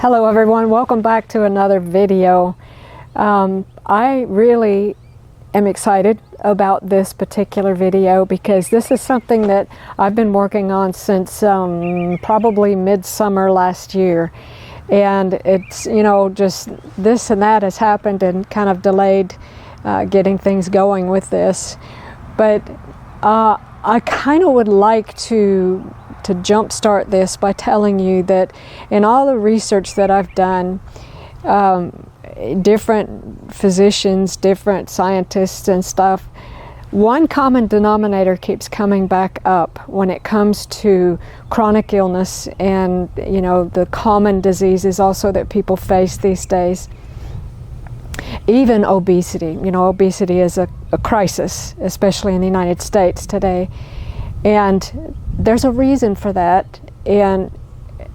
Hello everyone, welcome back to another video. I really am excited about this particular video because this is something that I've been working on since probably midsummer last year. And it's, you know, just this and that has happened and kind of delayed getting things going with this. But I kind of would like to jumpstart this by telling you that in all the research that I've done, different physicians, different scientists and stuff, one common denominator keeps coming back up when it comes to chronic illness and, you know, the common diseases also that people face these days. Even obesity. You know, obesity is a crisis, especially in the United States today. And there's a reason for that. And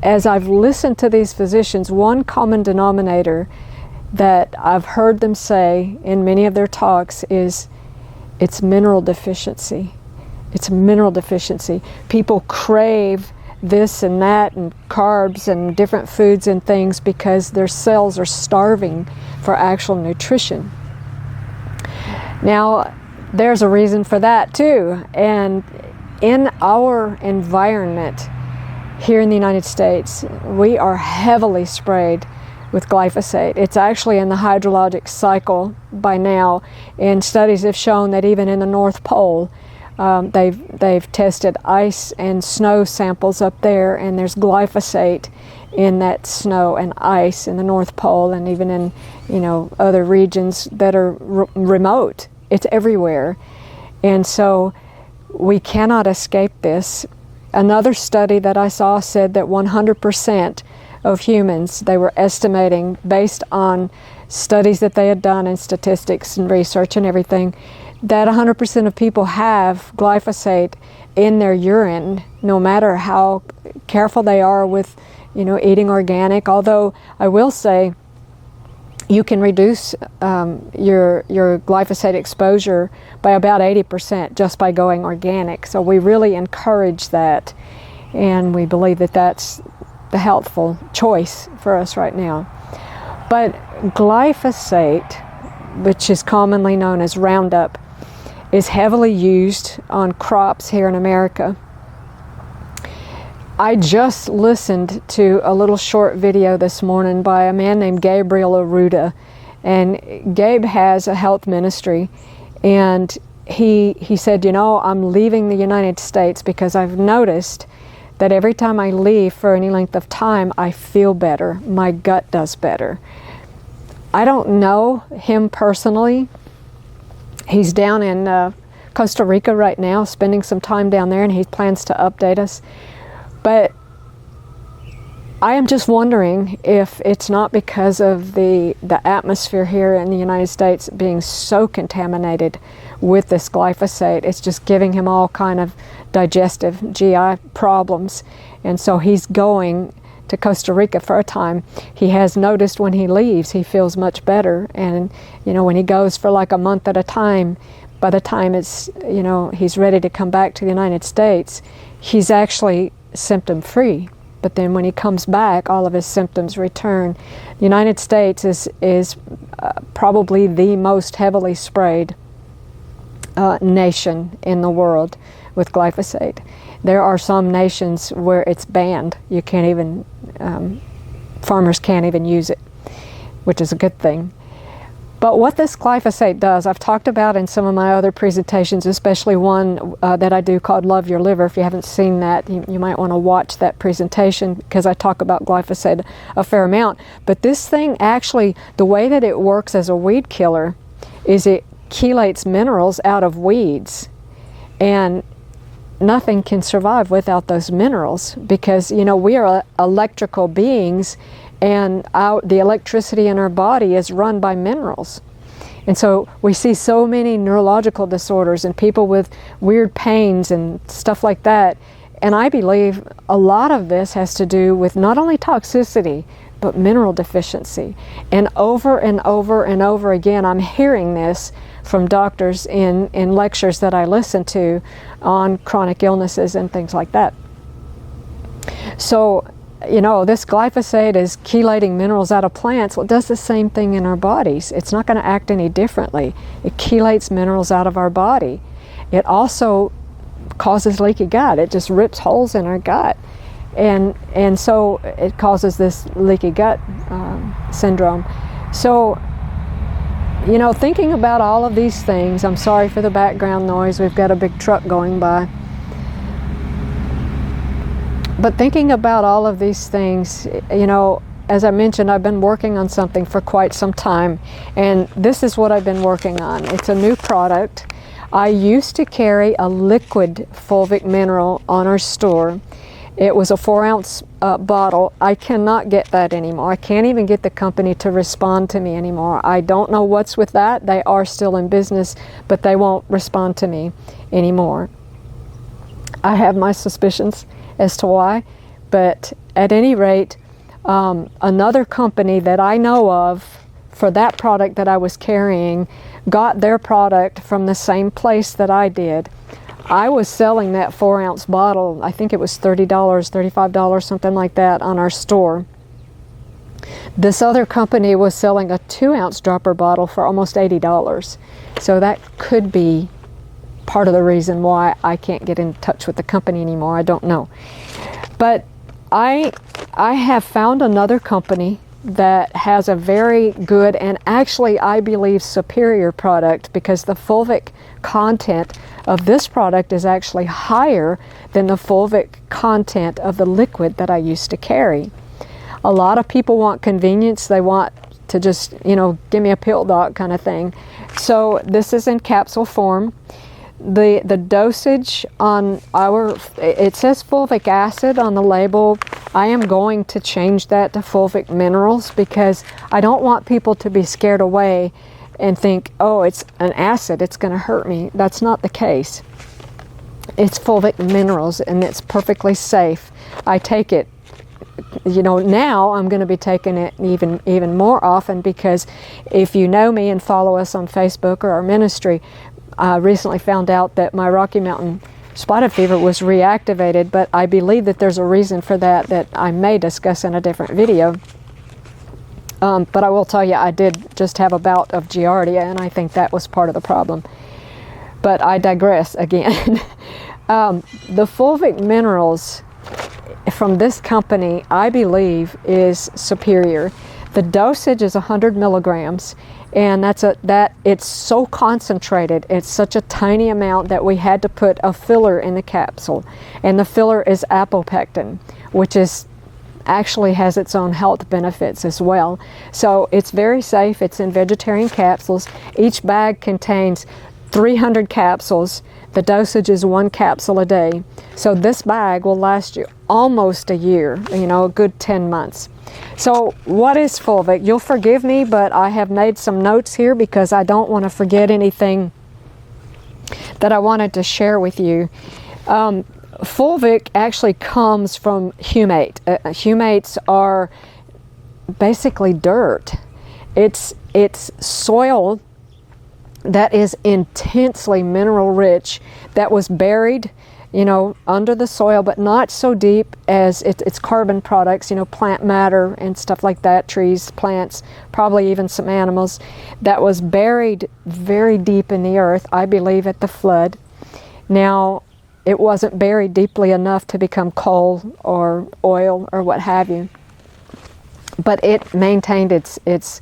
as I've listened to these physicians, one common denominator that I've heard them say in many of their talks is it's mineral deficiency. It's mineral deficiency. People crave this and that and carbs and different foods and things because their cells are starving for actual nutrition. Now, there's a reason for that too. And in our environment here in the United States, we are heavily sprayed with glyphosate. It's actually in the hydrologic cycle by now, and studies have shown that even in the North Pole, they've tested ice and snow samples up there, and there's glyphosate in that snow and ice in the North Pole, and even in, you know, other regions that are remote. It's everywhere, and so we cannot escape this. Another study that I saw said that 100% of humans, they were estimating based on studies that they had done and statistics and research and everything, that 100% of people have glyphosate in their urine, no matter how careful they are with, you know, eating organic. Although I will say you can reduce your glyphosate exposure by about 80% just by going organic. So we really encourage that, and we believe that that's the healthful choice for us right now. But glyphosate, which is commonly known as Roundup, is heavily used on crops here in America. I just listened to a little short video this morning by a man named Gabriel Arruda, and Gabe has a health ministry, and he said, you know, I'm leaving the United States because I've noticed that every time I leave for any length of time, I feel better. My gut does better. I don't know him personally. He's down in Costa Rica right now, spending some time down there, and he plans to update us. But I am just wondering if it's not because of the atmosphere here in the United States being so contaminated with this glyphosate. It's just giving him all kind of digestive GI problems. And so he's going to Costa Rica for a time. He has noticed when he leaves, he feels much better. And, you know, when he goes for like a month at a time, by the time it's, you know, he's ready to come back to the United States, he's actually symptom-free. But then when he comes back, all of his symptoms return. The United States is probably the most heavily sprayed nation in the world with glyphosate. There are some nations where it's banned. You can't even, farmers can't even use it, which is a good thing. But what this glyphosate does, I've talked about in some of my other presentations, especially one that I do called Love Your Liver. If you haven't seen that, you might want to watch that presentation because I talk about glyphosate a fair amount. But this thing actually, the way that it works as a weed killer is it chelates minerals out of weeds. And nothing can survive without those minerals because, you know, we are electrical beings, and the electricity in our body is run by minerals. And so we see so many neurological disorders and people with weird pains and stuff like that. And I believe a lot of this has to do with not only toxicity, but mineral deficiency. And over and over and over again, I'm hearing this from doctors in lectures that I listen to on chronic illnesses and things like that. So you know, this glyphosate is chelating minerals out of plants. Well, it does the same thing in our bodies. It's not going to act any differently. It chelates minerals out of our body. It also causes leaky gut. It just rips holes in our gut. And so it causes this leaky gut syndrome. So, you know, thinking about all of these things, I'm sorry for the background noise. We've got a big truck going by. But thinking about all of these things, you know, as I mentioned, I've been working on something for quite some time, and this is what I've been working on. It's a new product. I used to carry a liquid fulvic mineral on our store. It was a 4-ounce bottle. I cannot get that anymore. I can't even get the company to respond to me anymore. I don't know what's with that. They are still in business, but they won't respond to me anymore. I have my suspicions as to why, but at any rate, another company that I know of for that product that I was carrying got their product from the same place that I did. I was selling that 4-ounce bottle, I think it was $30, $35, something like that, on our store. This other company was selling a 2-ounce dropper bottle for almost $80. So that could be part of the reason why I can't get in touch with the company anymore. I don't know. But I have found another company that has a very good, and actually I believe superior product, because the fulvic content of this product is actually higher than the fulvic content of the liquid that I used to carry. A lot of people want convenience. They want to just, you know, give me a pill, doc, kind of thing. So this is in capsule form. The dosage on it says fulvic acid on the label. I am going to change that to fulvic minerals, because I don't want people to be scared away and think, oh, it's an acid, it's going to hurt me. That's not the case. It's fulvic minerals, and it's perfectly safe. I take it, you know, now I'm going to be taking it even more often, because if you know me and follow us on Facebook or our ministry, I recently found out that my Rocky Mountain spotted fever was reactivated, but I believe that there's a reason for that I may discuss in a different video. But I will tell you, I did just have a bout of Giardia, and I think that was part of the problem. But I digress again. The fulvic minerals from this company, I believe, is superior. The dosage is 100 milligrams. And it's so concentrated. It's such a tiny amount that we had to put a filler in the capsule. And the filler is apopectin, which actually has its own health benefits as well. So it's very safe. It's in vegetarian capsules. Each bag contains 300 capsules. The dosage is 1 capsule a day. So this bag will last you almost a year, you know, a good 10 months. So what is fulvic? You'll forgive me, but I have made some notes here because I don't want to forget anything that I wanted to share with you. Fulvic actually comes from humate. Humates are basically dirt. It's soil that is intensely mineral rich, that was buried, you know, under the soil, but not so deep as it's carbon products, you know, plant matter and stuff like that, trees, plants, probably even some animals, that was buried very deep in the earth, I believe at the flood. Now, it wasn't buried deeply enough to become coal or oil or what have you, but it maintained its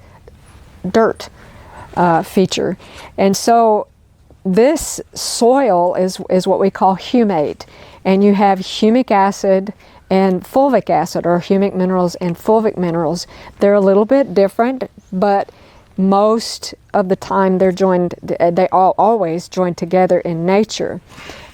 dirt feature. And so this soil is what we call humate, and you have humic acid and fulvic acid, or humic minerals and fulvic minerals. They're a little bit different, but most of the time they always join together in nature.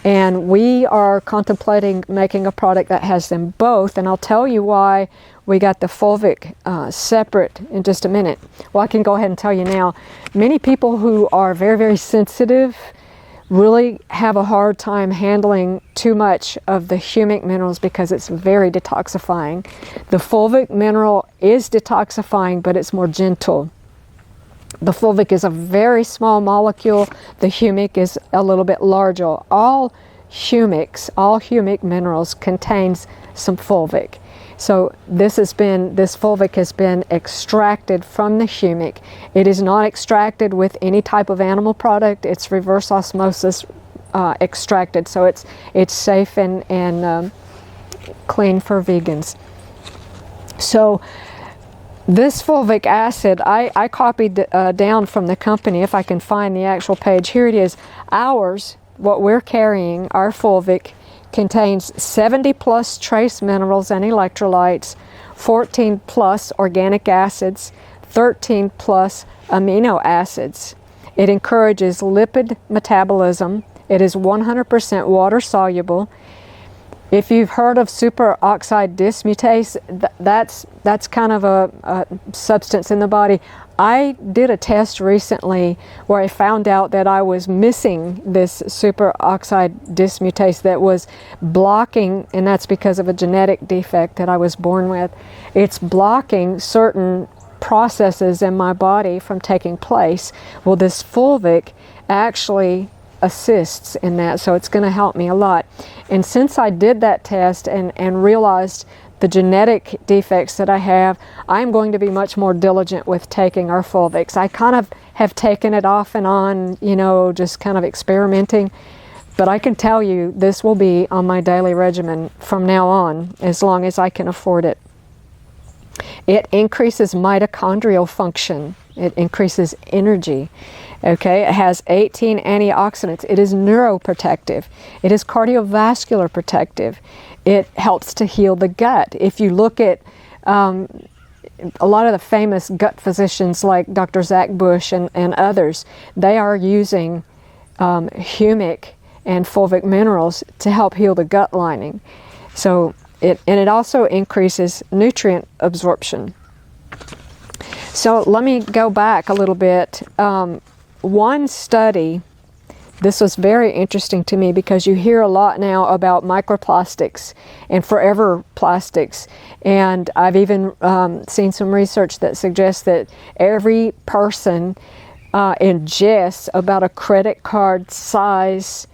And we are contemplating making a product that has them both, and I'll tell you why we got the fulvic separate in just a minute. Well, I can go ahead and tell you now. Many people who are very, very sensitive really have a hard time handling too much of the humic minerals because it's very detoxifying. The fulvic mineral is detoxifying, but it's more gentle. The fulvic is a very small molecule. The humic is a little bit larger. All humic minerals contains some fulvic. So this fulvic has been extracted from the humic. It is not extracted with any type of animal product. It's reverse osmosis extracted, so it's safe and clean for vegans. So this fulvic acid, I copied down from the company, if I can find the actual page. Here it is. Ours, what we're carrying, our fulvic, contains 70 plus trace minerals and electrolytes, 14 plus organic acids, 13 plus amino acids. It encourages lipid metabolism. It is 100% water soluble. If you've heard of superoxide dismutase, that's kind of a substance in the body. I did a test recently where I found out that I was missing this superoxide dismutase that was blocking, and that's because of a genetic defect that I was born with. It's blocking certain processes in my body from taking place. Well, this fulvic actually assists in that, so it's going to help me a lot. And since I did that test and realized the genetic defects that I have, I'm going to be much more diligent with taking our fulvics. I kind of have taken it off and on, you know, just kind of experimenting, but I can tell you this will be on my daily regimen from now on, as long as I can afford it. It increases mitochondrial function. It increases energy. Okay, it has 18 antioxidants. It is neuroprotective. It is cardiovascular protective. It helps to heal the gut. If you look at a lot of the famous gut physicians like Dr. Zach Bush and others, they are using humic and fulvic minerals to help heal the gut lining. So it also increases nutrient absorption. So let me go back a little bit. One study, this was very interesting to me because you hear a lot now about microplastics and forever plastics, and I've even seen some research that suggests that every person ingests about a credit card size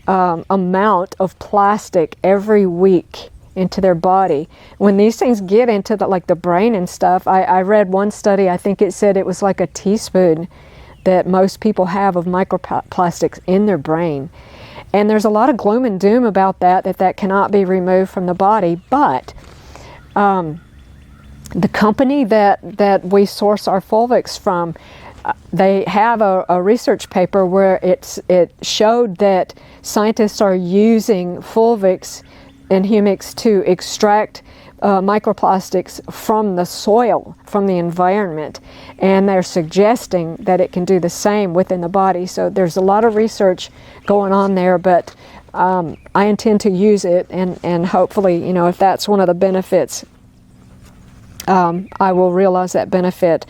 amount of plastic every week into their body. When these things get into the brain and stuff, I read one study, I think it said it was like a teaspoon that most people have of microplastics in their brain. And there's a lot of gloom and doom about that cannot be removed from the body, but the company that we source our fulvics from, they have a research paper where it showed that scientists are using fulvics and humics to extract microplastics from the soil, from the environment, and they're suggesting that it can do the same within the body. So there's a lot of research going on there, but I intend to use it, and hopefully, you know, if that's one of the benefits, I will realize that benefit.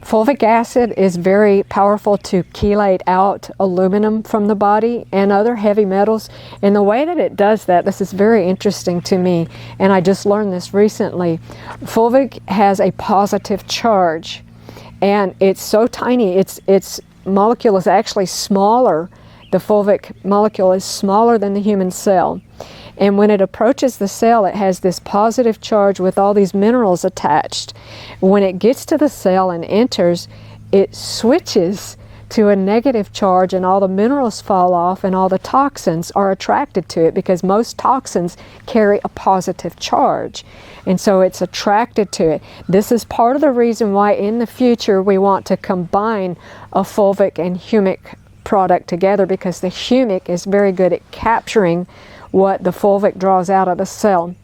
Fulvic acid is very powerful to chelate out aluminum from the body and other heavy metals. And the way that it does that, this is very interesting to me, and I just learned this recently. Fulvic has a positive charge, and it's so tiny, its molecule is actually smaller. The fulvic molecule is smaller than the human cell. And when it approaches the cell, it has this positive charge with all these minerals attached. When it gets to the cell and enters, it switches to a negative charge, and all the minerals fall off, and all the toxins are attracted to it, because most toxins carry a positive charge. And so it's attracted to it. This is part of the reason why in the future we want to combine a fulvic and humic product together, because the humic is very good at capturing what the fulvic draws out of the cell.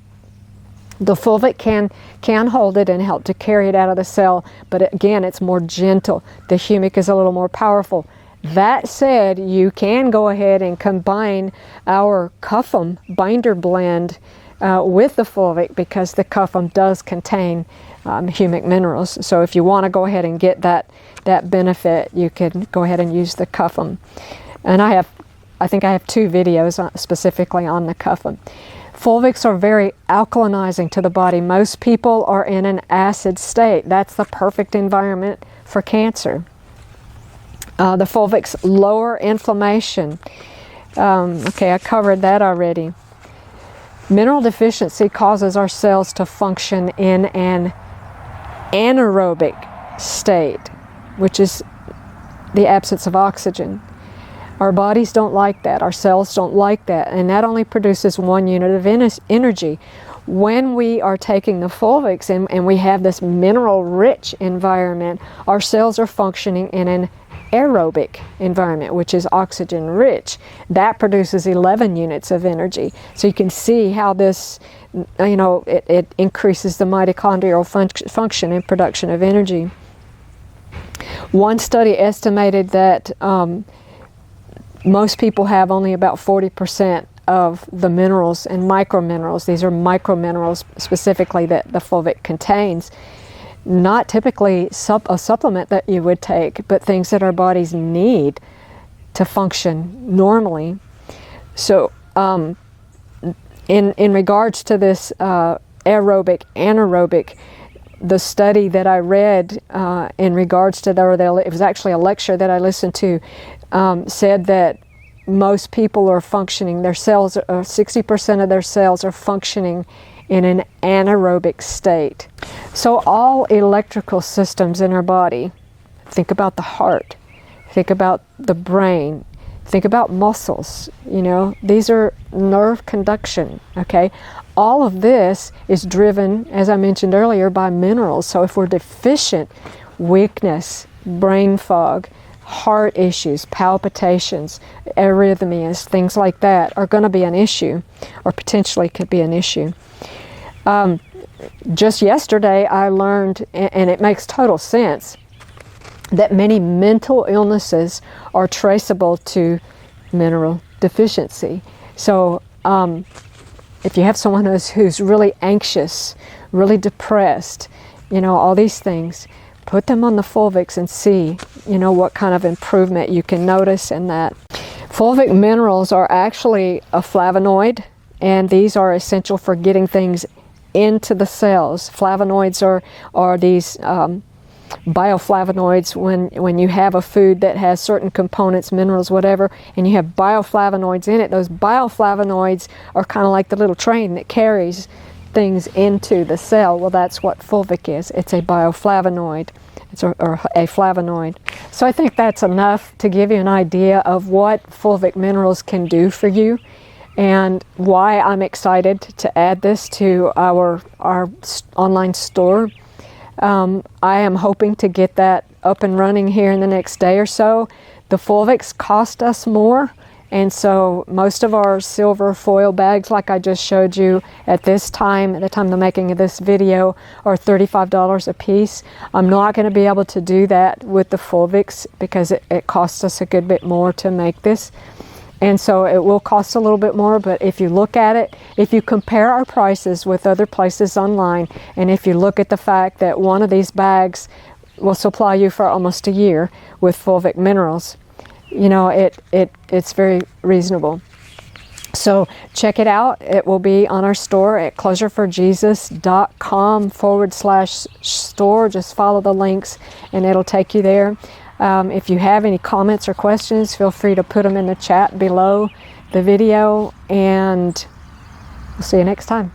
The fulvic can hold it and help to carry it out of the cell, but again, it's more gentle. The humic is a little more powerful. That said, you can go ahead and combine our Cuffum binder blend with the fulvic, because the Cuffum does contain humic minerals. So if you want to go ahead and get that benefit, you can go ahead and use the Cuffum. And I think I have 2 videos specifically on the Cuffum. Fulvics are very alkalinizing to the body. Most people are in an acid state. That's the perfect environment for cancer. The fulvics lower inflammation. Okay, I covered that already. Mineral deficiency causes our cells to function in an anaerobic state, which is the absence of oxygen. Our bodies don't like that. Our cells don't like that. And that only produces 1 unit of energy. When we are taking the Fulvics and we have this mineral-rich environment, our cells are functioning in an aerobic environment, which is oxygen-rich. That produces 11 units of energy. So you can see how this, it increases the mitochondrial function and production of energy. One study estimated that most people have only about 40% of the minerals and microminerals. These are microminerals specifically that the Fulvic contains. Not typically a supplement that you would take, but things that our bodies need to function normally. So in regards to this aerobic, anaerobic, the study that I read in regards to it was actually a lecture that I listened to, said that most people are functioning, their cells, 60% of their cells are functioning in an anaerobic state. So all electrical systems in our body, think about the heart, think about the brain, think about muscles, these are nerve conduction, okay? All of this is driven, as I mentioned earlier, by minerals. So if we're deficient, weakness, brain fog, heart issues, palpitations, arrhythmias, things like that are going to be an issue, or potentially could be an issue. Just yesterday I learned, and it makes total sense, that many mental illnesses are traceable to mineral deficiency. So if you have someone who's really anxious, really depressed, all these things, put them on the Fulvics and see, what kind of improvement you can notice in that. Fulvic minerals are actually a flavonoid, and these are essential for getting things into the cells. Flavonoids are these bioflavonoids. When you have a food that has certain components, minerals, whatever, and you have bioflavonoids in it, those bioflavonoids are kind of like the little train that carries things into the cell. Well, that's what Fulvic is. It's a bioflavonoid, or a flavonoid. So I think that's enough to give you an idea of what Fulvic minerals can do for you, and why I'm excited to add this to our online store. I am hoping to get that up and running here in the next day or so. The Fulvics cost us more, and so most of our silver foil bags, like I just showed you at the time of the making of this video, are $35 a piece. I'm not going to be able to do that with the Fulvics because it costs us a good bit more to make this. And so it will cost a little bit more, but if you look at it, if you compare our prices with other places online, and if you look at the fact that one of these bags will supply you for almost a year with Fulvic minerals, it's very reasonable. So check it out. It will be on our store at closureforjesus.com/store. Just follow the links and it'll take you there. If you have any comments or questions, feel free to put them in the chat below the video, and we'll see you next time.